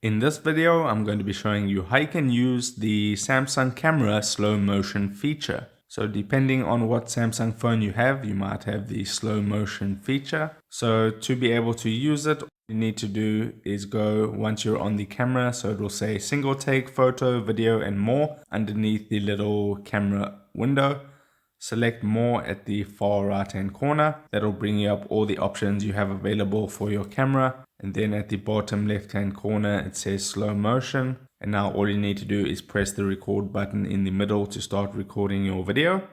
In this video, I'm going to be showing you how you can use the Samsung camera slow motion feature. So depending on what Samsung phone you have, you might have the slow motion feature. So to be able to use it, all you need to do is go once you're on the camera. So it will say single take, photo, video, and more underneath the little camera window. Select more at the far right hand corner. That'll bring you up all the options you have available for your camera. And then at the bottom left hand corner, it says slow motion. And now all you need to do is press the record button in the middle to start recording your video.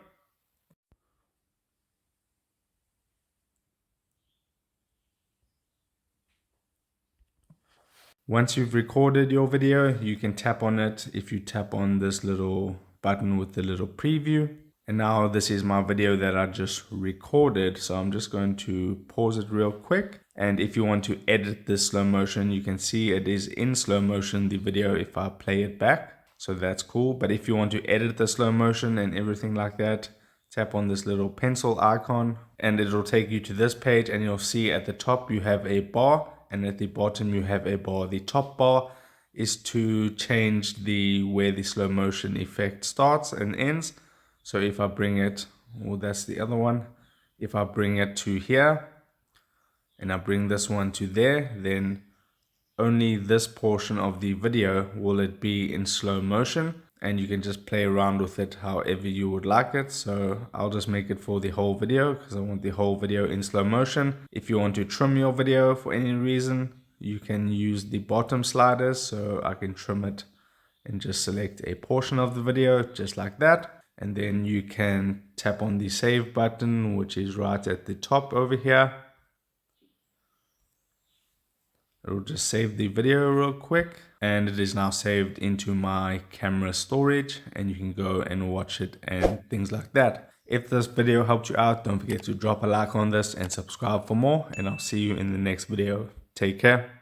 Once you've recorded your video, you can tap on it if you tap on this little button with the little preview. And now this is my video that I just recorded. So I'm just going to pause it real quick. And if you want to edit this slow motion, you can see it is in slow motion, the video, if I play it back. So that's cool. But if you want to edit the slow motion and everything like that, tap on this little pencil icon and it'll take you to this page, and you'll see at the top you have a bar and at the bottom you have a bar. The top bar is to change where the slow motion effect starts and ends. So if I bring it, well, that's the other one. If I bring it to here and I bring this one to there, then only this portion of the video will it be in slow motion, and you can just play around with it however you would like it. So I'll just make it for the whole video because I want the whole video in slow motion. If you want to trim your video for any reason, you can use the bottom sliders. So I can trim it and just select a portion of the video just like that. And then you can tap on the save button, which is right at the top over here. It'll just save the video real quick, and it is now saved into my camera storage, and you can go and watch it and things like that. If this video helped you out, don't forget to drop a like on this and subscribe for more, and I'll see you in the next video. Take care.